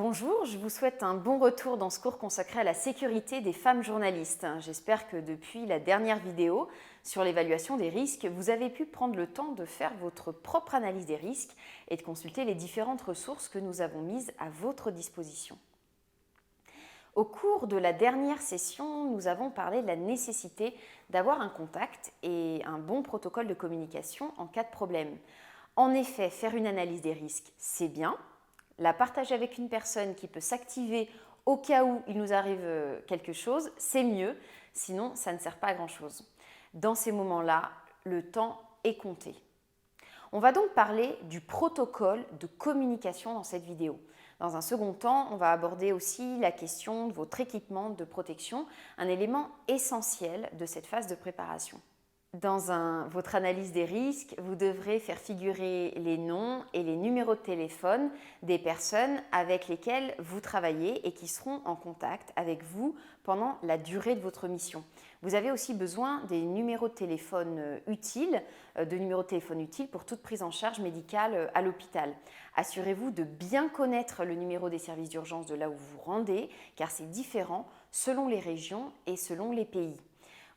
Bonjour, je vous souhaite un bon retour dans ce cours consacré à la sécurité des femmes journalistes. J'espère que depuis la dernière vidéo sur l'évaluation des risques, vous avez pu prendre le temps de faire votre propre analyse des risques et de consulter les différentes ressources que nous avons mises à votre disposition. Au cours de la dernière session, nous avons parlé de la nécessité d'avoir un contact et un bon protocole de communication en cas de problème. En effet, faire une analyse des risques, c'est bien. La partager avec une personne qui peut s'activer au cas où il nous arrive quelque chose, c'est mieux, sinon ça ne sert pas à grand-chose. Dans ces moments-là, le temps est compté. On va donc parler du protocole de communication dans cette vidéo. Dans un second temps, on va aborder aussi la question de votre équipement de protection, un élément essentiel de cette phase de préparation. Dans votre analyse des risques, vous devrez faire figurer les noms et les numéros de téléphone des personnes avec lesquelles vous travaillez et qui seront en contact avec vous pendant la durée de votre mission. Vous avez aussi besoin des numéros de téléphone utiles, pour toute prise en charge médicale à l'hôpital. Assurez-vous de bien connaître le numéro des services d'urgence de là où vous vous rendez, car c'est différent selon les régions et selon les pays.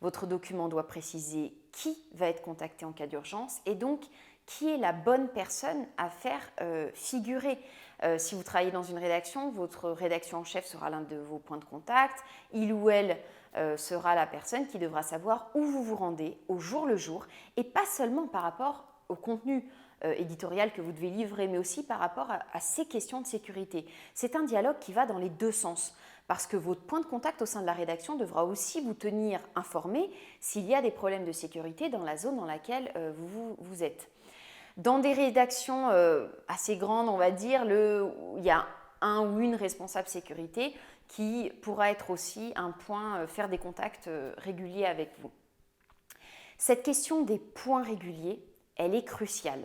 Votre document doit préciser qui va être contacté en cas d'urgence et donc qui est la bonne personne à faire figurer. Si vous travaillez dans une rédaction, votre rédaction en chef sera l'un de vos points de contact. Il ou elle sera la personne qui devra savoir où vous vous rendez au jour le jour et pas seulement par rapport au contenu éditorial que vous devez livrer, mais aussi par rapport à ces questions de sécurité. C'est un dialogue qui va dans les deux sens, parce que votre point de contact au sein de la rédaction devra aussi vous tenir informé s'il y a des problèmes de sécurité dans la zone dans laquelle vous êtes. Dans des rédactions assez grandes, on va dire, il y a un ou une responsable sécurité qui pourra être aussi un point, faire des contacts réguliers avec vous. Cette question des points réguliers, elle est cruciale.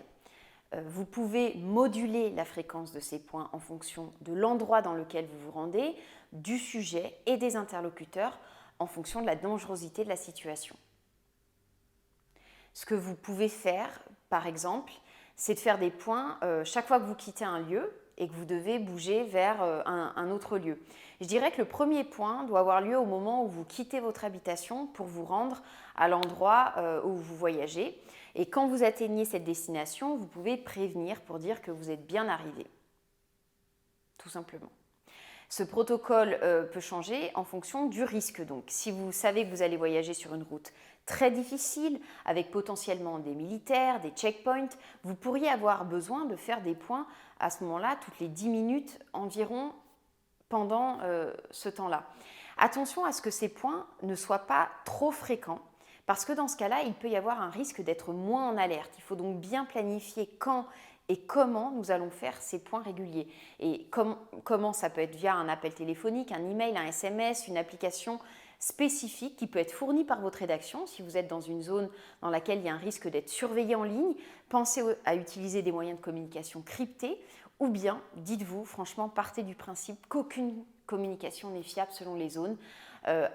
Vous pouvez moduler la fréquence de ces points en fonction de l'endroit dans lequel vous vous rendez, du sujet et des interlocuteurs en fonction de la dangerosité de la situation. Ce que vous pouvez faire, par exemple, c'est de faire des points chaque fois que vous quittez un lieu et que vous devez bouger vers un autre lieu. Je dirais que le premier point doit avoir lieu au moment où vous quittez votre habitation pour vous rendre à l'endroit où vous voyagez. Et quand vous atteignez cette destination, vous pouvez prévenir pour dire que vous êtes bien arrivé, tout simplement. Ce protocole peut changer en fonction du risque. Donc, si vous savez que vous allez voyager sur une route très difficile, avec potentiellement des militaires, des checkpoints, vous pourriez avoir besoin de faire des points à ce moment-là, toutes les 10 minutes environ pendant ce temps-là. Attention à ce que ces points ne soient pas trop fréquents, parce que dans ce cas-là, il peut y avoir un risque d'être moins en alerte. Il faut donc bien planifier quand et comment nous allons faire ces points réguliers. Et comment ça peut être via un appel téléphonique, un email, un SMS, une application spécifique qui peut être fournie par votre rédaction. Si vous êtes dans une zone dans laquelle il y a un risque d'être surveillé en ligne, pensez à utiliser des moyens de communication cryptés ou bien, dites-vous, franchement, partez du principe qu'aucune communication n'est fiable selon les zones.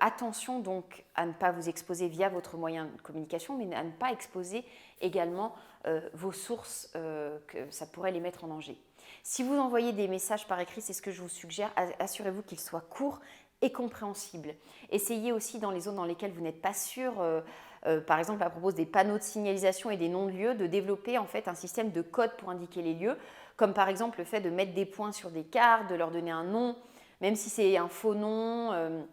Attention donc à ne pas vous exposer via votre moyen de communication, mais à ne pas exposer également vos sources, que ça pourrait les mettre en danger. Si vous envoyez des messages par écrit, c'est ce que je vous suggère, assurez-vous qu'ils soient courts et compréhensibles. Essayez aussi dans les zones dans lesquelles vous n'êtes pas sûr, par exemple à propos des panneaux de signalisation et des noms de lieux, de développer en fait un système de code pour indiquer les lieux, comme par exemple le fait de mettre des points sur des cartes, de leur donner un nom, même si c'est un faux nom,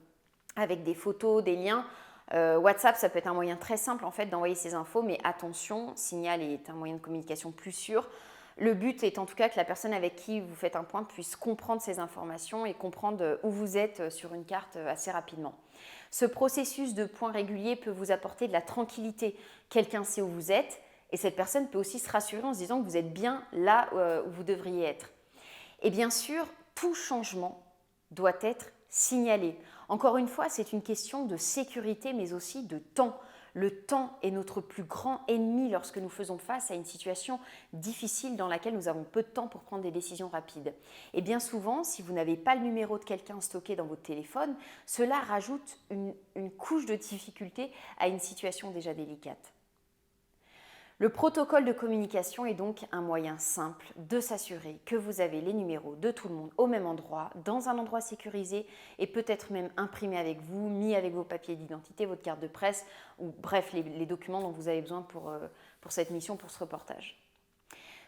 avec des photos, des liens. WhatsApp, ça peut être un moyen très simple en fait d'envoyer ces infos, mais attention, Signal est un moyen de communication plus sûr. Le but est en tout cas que la personne avec qui vous faites un point puisse comprendre ces informations et comprendre où vous êtes sur une carte assez rapidement. Ce processus de points réguliers peut vous apporter de la tranquillité. Quelqu'un sait où vous êtes et cette personne peut aussi se rassurer en se disant que vous êtes bien là où vous devriez être. Et bien sûr, tout changement doit être signalé. Encore une fois, c'est une question de sécurité, mais aussi de temps. Le temps est notre plus grand ennemi lorsque nous faisons face à une situation difficile dans laquelle nous avons peu de temps pour prendre des décisions rapides. Et bien souvent, si vous n'avez pas le numéro de quelqu'un stocké dans votre téléphone, cela rajoute une couche de difficulté à une situation déjà délicate. Le protocole de communication est donc un moyen simple de s'assurer que vous avez les numéros de tout le monde au même endroit, dans un endroit sécurisé et peut-être même imprimé avec vous, mis avec vos papiers d'identité, votre carte de presse ou bref les documents dont vous avez besoin pour cette mission, pour ce reportage.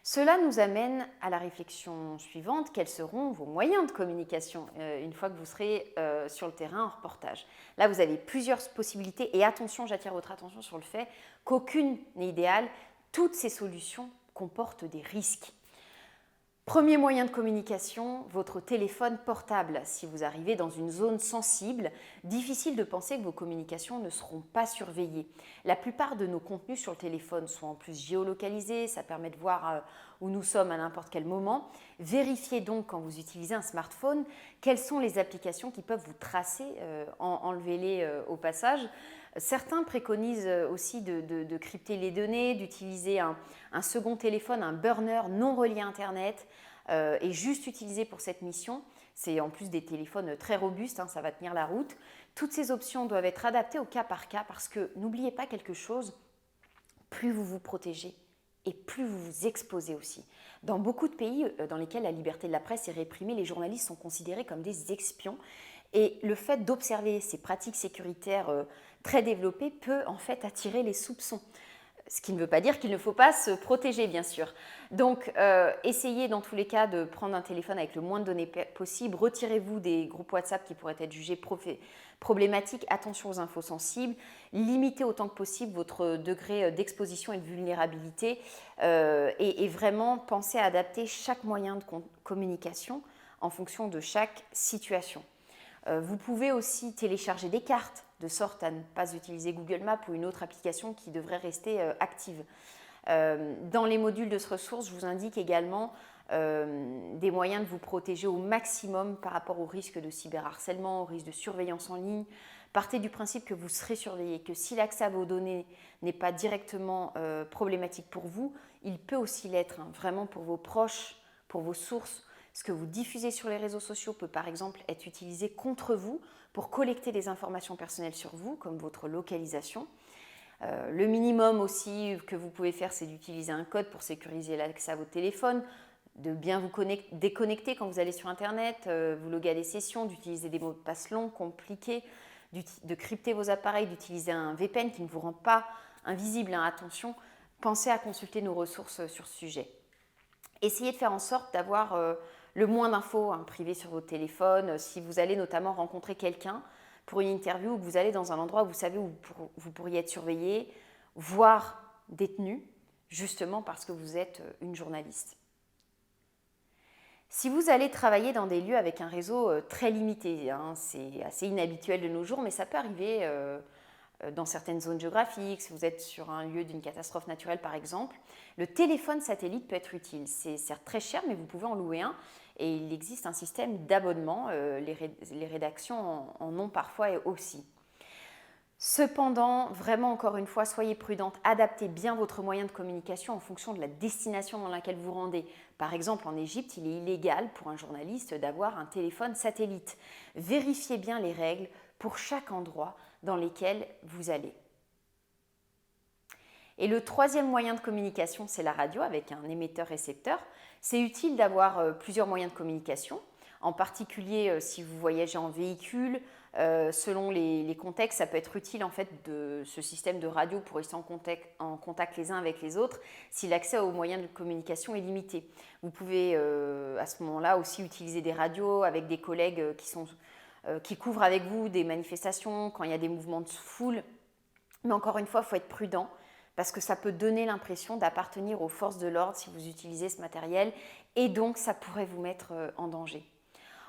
Cela nous amène à la réflexion suivante, quels seront vos moyens de communication une fois que vous serez sur le terrain en reportage. Là, vous avez plusieurs possibilités et attention, j'attire votre attention sur le fait qu'aucune n'est idéale, toutes ces solutions comportent des risques. Premier moyen de communication, votre téléphone portable. Si vous arrivez dans une zone sensible, difficile de penser que vos communications ne seront pas surveillées. La plupart de nos contenus sur le téléphone sont en plus géolocalisés, ça permet de voir où nous sommes à n'importe quel moment. Vérifiez donc quand vous utilisez un smartphone quelles sont les applications qui peuvent vous tracer, enlevez-les au passage. Certains préconisent aussi de crypter les données, d'utiliser un second téléphone, un burner non relié à Internet et juste utilisé pour cette mission. C'est en plus des téléphones très robustes, ça va tenir la route. Toutes ces options doivent être adaptées au cas par cas parce que n'oubliez pas quelque chose, plus vous vous protégez et plus vous vous exposez aussi. Dans beaucoup de pays dans lesquels la liberté de la presse est réprimée, les journalistes sont considérés comme des espions. Et le fait d'observer ces pratiques sécuritaires très développées peut en fait attirer les soupçons. Ce qui ne veut pas dire qu'il ne faut pas se protéger, bien sûr. Donc, essayez dans tous les cas de prendre un téléphone avec le moins de données possible. Retirez-vous des groupes WhatsApp qui pourraient être jugés problématiques. Attention aux infos sensibles. Limitez autant que possible votre degré d'exposition et de vulnérabilité. Et vraiment, pensez à adapter chaque moyen de communication en fonction de chaque situation. Vous pouvez aussi télécharger des cartes de sorte à ne pas utiliser Google Maps ou une autre application qui devrait rester active. Dans les modules de ressources, je vous indique également des moyens de vous protéger au maximum par rapport au risque de cyberharcèlement, au risque de surveillance en ligne. Partez du principe que vous serez surveillé, que si l'accès à vos données n'est pas directement problématique pour vous, il peut aussi l'être vraiment pour vos proches, pour vos sources. Ce que vous diffusez sur les réseaux sociaux peut par exemple être utilisé contre vous pour collecter des informations personnelles sur vous, comme votre localisation. Le minimum aussi que vous pouvez faire, c'est d'utiliser un code pour sécuriser l'accès à votre téléphone, de bien vous déconnecter quand vous allez sur Internet, vous loguer à des sessions, d'utiliser des mots de passe longs, compliqués, de crypter vos appareils, d'utiliser un VPN qui ne vous rend pas invisible. Attention, pensez à consulter nos ressources sur ce sujet. Essayez de faire en sorte d'avoir le moins d'infos privées sur votre téléphone. Si vous allez notamment rencontrer quelqu'un pour une interview ou que vous allez dans un endroit où vous savez où vous pourriez être surveillé, voire détenu, justement parce que vous êtes une journaliste. Si vous allez travailler dans des lieux avec un réseau très limité, c'est assez inhabituel de nos jours, mais ça peut arriver dans certaines zones géographiques, si vous êtes sur un lieu d'une catastrophe naturelle par exemple, le téléphone satellite peut être utile. C'est certes très cher, mais vous pouvez en louer un et il existe un système d'abonnement. Les rédactions en ont parfois aussi. Cependant, vraiment encore une fois, soyez prudente, adaptez bien votre moyen de communication en fonction de la destination dans laquelle vous rendez. Par exemple, en Égypte, il est illégal pour un journaliste d'avoir un téléphone satellite. Vérifiez bien les règles pour chaque endroit dans lesquels vous allez. Et le troisième moyen de communication, c'est la radio avec un émetteur-récepteur. C'est utile d'avoir plusieurs moyens de communication, en particulier si vous voyagez en véhicule. Selon les contextes, ça peut être utile en fait de ce système de radio pour rester en contact les uns avec les autres si l'accès aux moyens de communication est limité. Vous pouvez à ce moment-là aussi utiliser des radios avec des collègues qui couvrent avec vous des manifestations quand il y a des mouvements de foule. Mais encore une fois, il faut être prudent parce que ça peut donner l'impression d'appartenir aux forces de l'ordre si vous utilisez ce matériel et donc ça pourrait vous mettre en danger.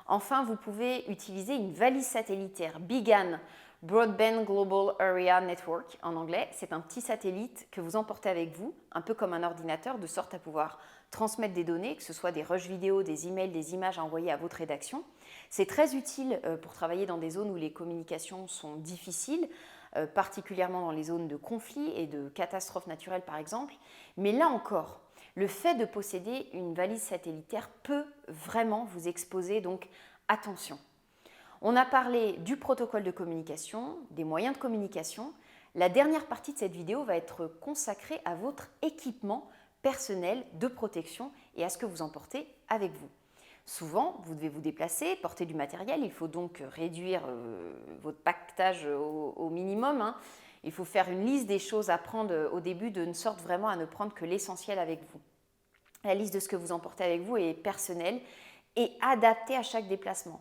Enfin, vous pouvez utiliser une valise satellitaire BGAN, Broadband Global Area Network en anglais. C'est un petit satellite que vous emportez avec vous, un peu comme un ordinateur, de sorte à pouvoir transmettre des données, que ce soit des rushs vidéo, des emails, des images à envoyer à votre rédaction. C'est très utile pour travailler dans des zones où les communications sont difficiles, particulièrement dans les zones de conflit et de catastrophes naturelles par exemple. Mais là encore, le fait de posséder une valise satellitaire peut vraiment vous exposer, donc attention. On a parlé du protocole de communication, des moyens de communication. La dernière partie de cette vidéo va être consacrée à votre équipement personnel de protection et à ce que vous emportez avec vous. Souvent, vous devez vous déplacer, porter du matériel, il faut donc réduire votre pactage au minimum, hein. Il faut faire une liste des choses à prendre au début, de sorte vraiment à ne prendre que l'essentiel avec vous. La liste de ce que vous emportez avec vous est personnelle et adaptée à chaque déplacement.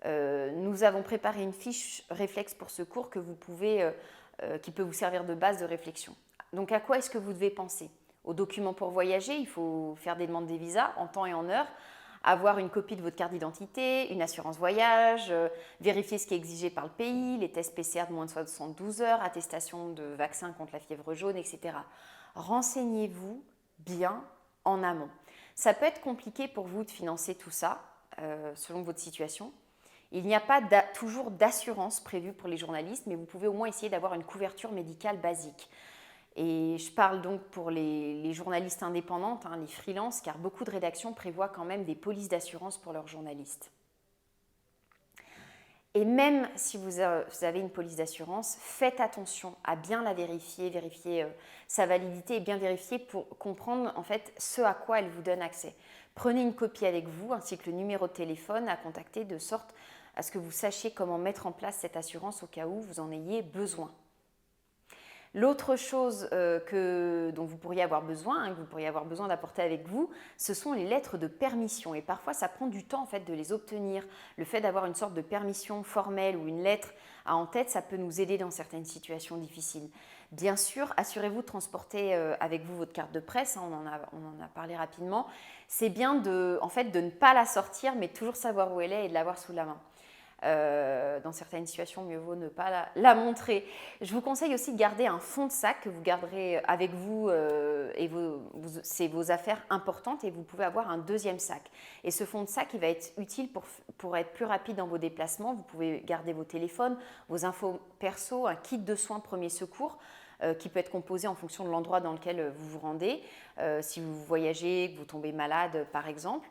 Nous avons préparé une fiche réflexe pour ce cours qui peut vous servir de base de réflexion. Donc à quoi est-ce que vous devez penser? Aux documents pour voyager, il faut faire des demandes des visas en temps et en heure, avoir une copie de votre carte d'identité, une assurance voyage, vérifier ce qui est exigé par le pays, les tests PCR de moins de 72 heures, attestation de vaccin contre la fièvre jaune, etc. Renseignez-vous bien en amont. Ça peut être compliqué pour vous de financer tout ça, selon votre situation. Il n'y a pas toujours d'assurance prévue pour les journalistes, mais vous pouvez au moins essayer d'avoir une couverture médicale basique. Et je parle donc pour les journalistes indépendantes, hein, les freelances, car beaucoup de rédactions prévoient quand même des polices d'assurance pour leurs journalistes. Et même si vous avez une police d'assurance, faites attention à bien la vérifier sa validité et bien vérifier pour comprendre en fait ce à quoi elle vous donne accès. Prenez une copie avec vous ainsi que le numéro de téléphone à contacter de sorte à ce que vous sachiez comment mettre en place cette assurance au cas où vous en ayez besoin. L'autre chose dont vous pourriez avoir besoin, que vous pourriez avoir besoin d'apporter avec vous, ce sont les lettres de permission. Et parfois, ça prend du temps en fait, de les obtenir. Le fait d'avoir une sorte de permission formelle ou une lettre en tête, ça peut nous aider dans certaines situations difficiles. Bien sûr, assurez-vous de transporter avec vous votre carte de presse, hein, on en a parlé rapidement. C'est bien de ne pas la sortir, mais toujours savoir où elle est et de l'avoir sous la main. Dans certaines situations, mieux vaut ne pas la montrer. Je vous conseille aussi de garder un fond de sac que vous garderez avec vous et c'est vos affaires importantes et vous pouvez avoir un deuxième sac. Et ce fond de sac, il va être utile pour être plus rapide dans vos déplacements. Vous pouvez garder vos téléphones, vos infos perso, un kit de soins premier secours qui peut être composé en fonction de l'endroit dans lequel vous vous rendez, si vous voyagez, que vous tombez malade par exemple.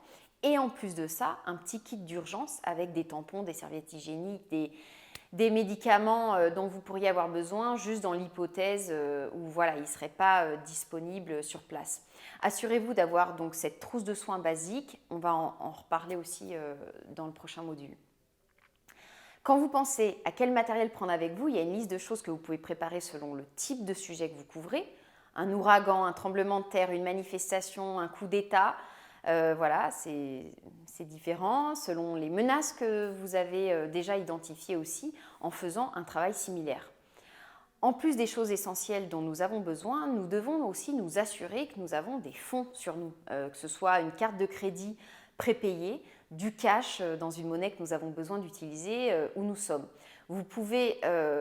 Et en plus de ça, un petit kit d'urgence avec des tampons, des serviettes hygiéniques, des médicaments dont vous pourriez avoir besoin juste dans l'hypothèse où voilà, ils ne seraient pas disponibles sur place. Assurez-vous d'avoir donc cette trousse de soins basique. On va en reparler aussi dans le prochain module. Quand vous pensez à quel matériel prendre avec vous, il y a une liste de choses que vous pouvez préparer selon le type de sujet que vous couvrez. Un ouragan, un tremblement de terre, une manifestation, un coup d'État. Voilà, c'est différent selon les menaces que vous avez déjà identifiées aussi en faisant un travail similaire. En plus des choses essentielles dont nous avons besoin, nous devons aussi nous assurer que nous avons des fonds sur nous, que ce soit une carte de crédit prépayée, du cash dans une monnaie que nous avons besoin d'utiliser où nous sommes. Vous pouvez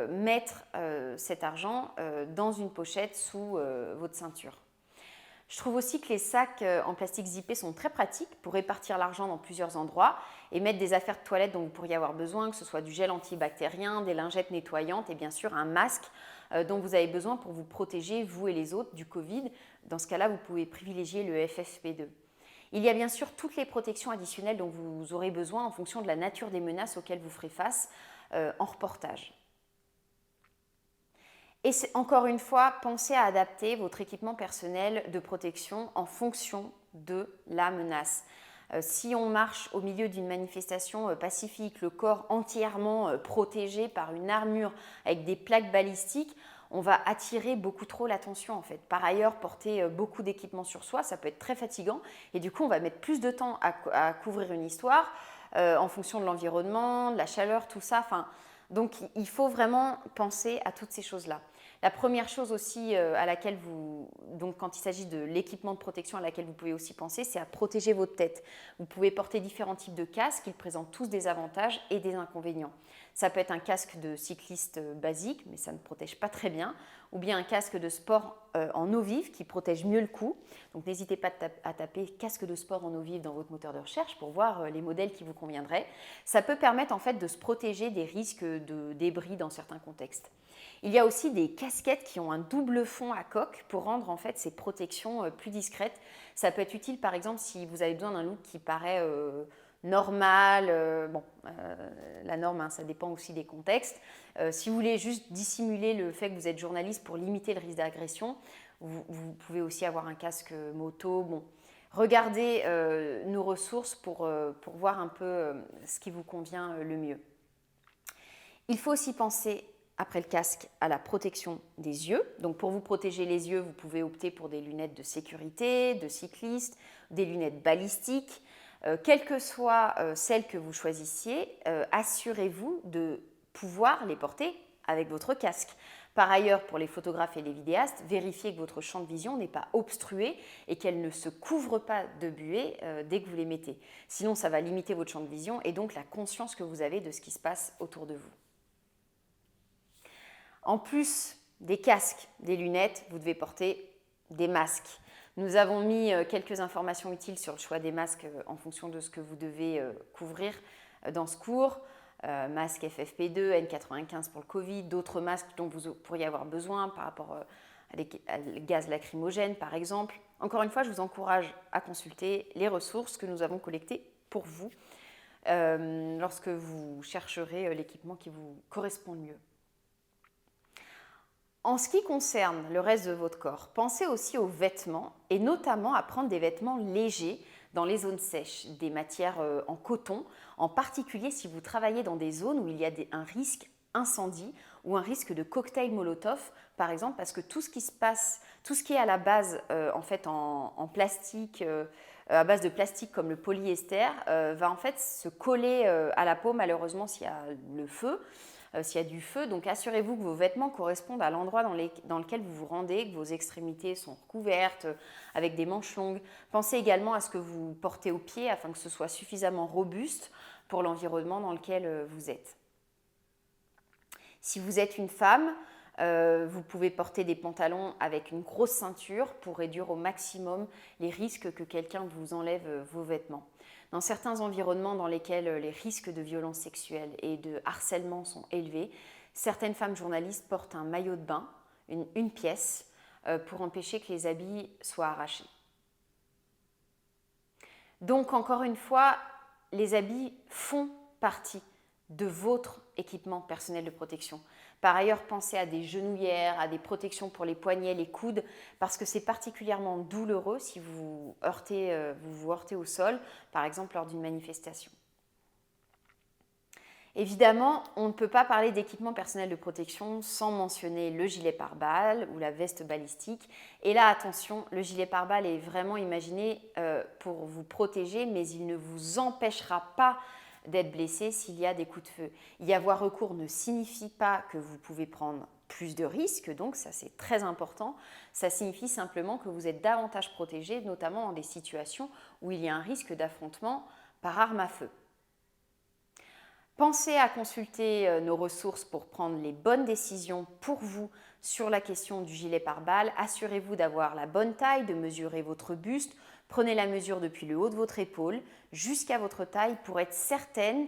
mettre cet argent dans une pochette sous votre ceinture. Je trouve aussi que les sacs en plastique zippé sont très pratiques pour répartir l'argent dans plusieurs endroits et mettre des affaires de toilette dont vous pourriez avoir besoin, que ce soit du gel antibactérien, des lingettes nettoyantes et bien sûr un masque dont vous avez besoin pour vous protéger, vous et les autres, du Covid. Dans ce cas-là, vous pouvez privilégier le FFP2. Il y a bien sûr toutes les protections additionnelles dont vous aurez besoin en fonction de la nature des menaces auxquelles vous ferez face en reportage. Et encore une fois, pensez à adapter votre équipement personnel de protection en fonction de la menace. Si on marche au milieu d'une manifestation pacifique, le corps entièrement protégé par une armure avec des plaques balistiques, on va attirer beaucoup trop l'attention en fait. Par ailleurs, porter beaucoup d'équipements sur soi, ça peut être très fatigant et du coup, on va mettre plus de temps à couvrir une histoire en fonction de l'environnement, de la chaleur, tout ça. Donc, il faut vraiment penser à toutes ces choses-là. La première chose aussi donc quand il s'agit de l'équipement de protection à laquelle vous pouvez aussi penser, c'est à protéger votre tête. Vous pouvez porter différents types de casques, ils présentent tous des avantages et des inconvénients. Ça peut être un casque de cycliste basique, mais ça ne protège pas très bien, ou bien un casque de sport en eau vive qui protège mieux le cou. Donc n'hésitez pas à taper casque de sport en eau vive dans votre moteur de recherche pour voir les modèles qui vous conviendraient. Ça peut permettre en fait de se protéger des risques de débris dans certains contextes. Il y a aussi des casquettes qui ont un double fond à coque pour rendre en fait ces protections plus discrètes. Ça peut être utile par exemple si vous avez besoin d'un look qui paraît normale. La norme, hein, ça dépend aussi des contextes. Si vous voulez juste dissimuler le fait que vous êtes journaliste pour limiter le risque d'agression, vous pouvez aussi avoir un casque moto. Bon, regardez nos ressources pour voir un peu ce qui vous convient le mieux. Il faut aussi penser, après le casque, à la protection des yeux. Donc pour vous protéger les yeux, vous pouvez opter pour des lunettes de sécurité, de cycliste, des lunettes balistiques. Quelle que soit celle que vous choisissiez, assurez-vous de pouvoir les porter avec votre casque. Par ailleurs, pour les photographes et les vidéastes, vérifiez que votre champ de vision n'est pas obstrué et qu'elle ne se couvre pas de buée dès que vous les mettez. Sinon, ça va limiter votre champ de vision et donc la conscience que vous avez de ce qui se passe autour de vous. En plus des casques, des lunettes, vous devez porter des masques. Nous avons mis quelques informations utiles sur le choix des masques en fonction de ce que vous devez couvrir dans ce cours. Masque FFP2, N95 pour le Covid, d'autres masques dont vous pourriez avoir besoin par rapport à les gaz lacrymogènes par exemple. Encore une fois, je vous encourage à consulter les ressources que nous avons collectées pour vous lorsque vous chercherez l'équipement qui vous correspond le mieux. En ce qui concerne le reste de votre corps, pensez aussi aux vêtements et notamment à prendre des vêtements légers dans les zones sèches, des matières en coton, en particulier si vous travaillez dans des zones où il y a un risque incendie ou un risque de cocktail Molotov, par exemple, parce que tout ce qui se passe, tout ce qui est à la base en plastique, à base de plastique comme le polyester, va en fait se coller à la peau malheureusement s'il y a le feu. S'il y a du feu, donc assurez-vous que vos vêtements correspondent à l'endroit dans lequel vous vous rendez, que vos extrémités sont couvertes avec des manches longues. Pensez également à ce que vous portez aux pieds afin que ce soit suffisamment robuste pour l'environnement dans lequel vous êtes. Si vous êtes une femme, vous pouvez porter des pantalons avec une grosse ceinture pour réduire au maximum les risques que quelqu'un vous enlève vos vêtements. Dans certains environnements dans lesquels les risques de violences sexuelles et de harcèlement sont élevés, certaines femmes journalistes portent un maillot de bain, une pièce, pour empêcher que les habits soient arrachés. Donc encore une fois, les habits font partie de votre équipement personnel de protection. Par ailleurs, pensez à des genouillères, à des protections pour les poignets, les coudes, parce que c'est particulièrement douloureux si vous vous heurtez au sol, par exemple lors d'une manifestation. Évidemment, on ne peut pas parler d'équipement personnel de protection sans mentionner le gilet pare-balles ou la veste balistique. Et là, attention, le gilet pare-balles est vraiment imaginé pour vous protéger, mais il ne vous empêchera pas d'être blessé s'il y a des coups de feu. Y avoir recours ne signifie pas que vous pouvez prendre plus de risques, donc ça c'est très important. Ça signifie simplement que vous êtes davantage protégé, notamment dans des situations où il y a un risque d'affrontement par arme à feu. Pensez à consulter nos ressources pour prendre les bonnes décisions pour vous sur la question du gilet pare-balles. Assurez-vous d'avoir la bonne taille, de mesurer votre buste. Prenez la mesure depuis le haut de votre épaule jusqu'à votre taille pour être certaine,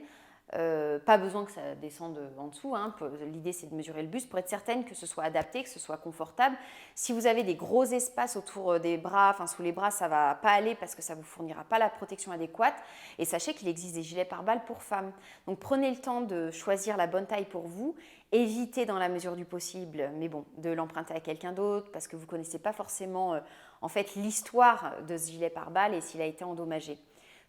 pas besoin que ça descende en dessous, hein, l'idée c'est de mesurer le buste pour être certaine que ce soit adapté, que ce soit confortable. Si vous avez des gros espaces autour des bras, enfin sous les bras, ça ne va pas aller parce que ça ne vous fournira pas la protection adéquate. Et sachez qu'il existe des gilets pare-balles pour femmes. Donc prenez le temps de choisir la bonne taille pour vous. Évitez dans la mesure du possible, mais bon, de l'emprunter à quelqu'un d'autre parce que vous ne connaissez pas forcément en fait l'histoire de ce gilet pare-balles et s'il a été endommagé.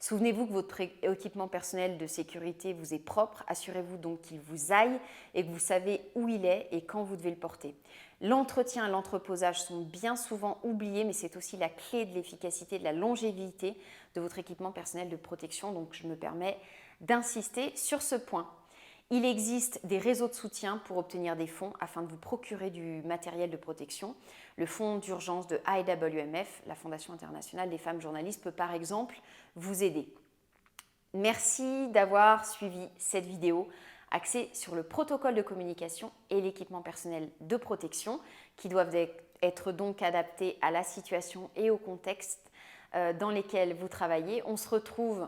Souvenez-vous que votre équipement personnel de sécurité vous est propre. Assurez-vous donc qu'il vous aille et que vous savez où il est et quand vous devez le porter. L'entretien et l'entreposage sont bien souvent oubliés, mais c'est aussi la clé de l'efficacité, de la longévité de votre équipement personnel de protection. Donc je me permets d'insister sur ce point. Il existe des réseaux de soutien pour obtenir des fonds afin de vous procurer du matériel de protection. Le fonds d'urgence de IWMF, la Fondation internationale des femmes journalistes, peut par exemple vous aider. Merci d'avoir suivi cette vidéo axée sur le protocole de communication et l'équipement personnel de protection qui doivent être donc adaptés à la situation et au contexte dans lesquels vous travaillez. On se retrouve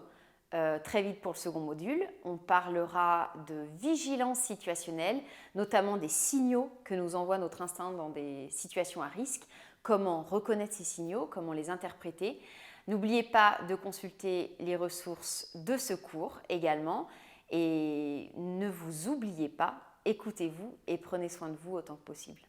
très vite pour le second module. On parlera de vigilance situationnelle, notamment des signaux que nous envoie notre instinct dans des situations à risque, comment reconnaître ces signaux, comment les interpréter. N'oubliez pas de consulter les ressources de ce cours également et ne vous oubliez pas, écoutez-vous et prenez soin de vous autant que possible.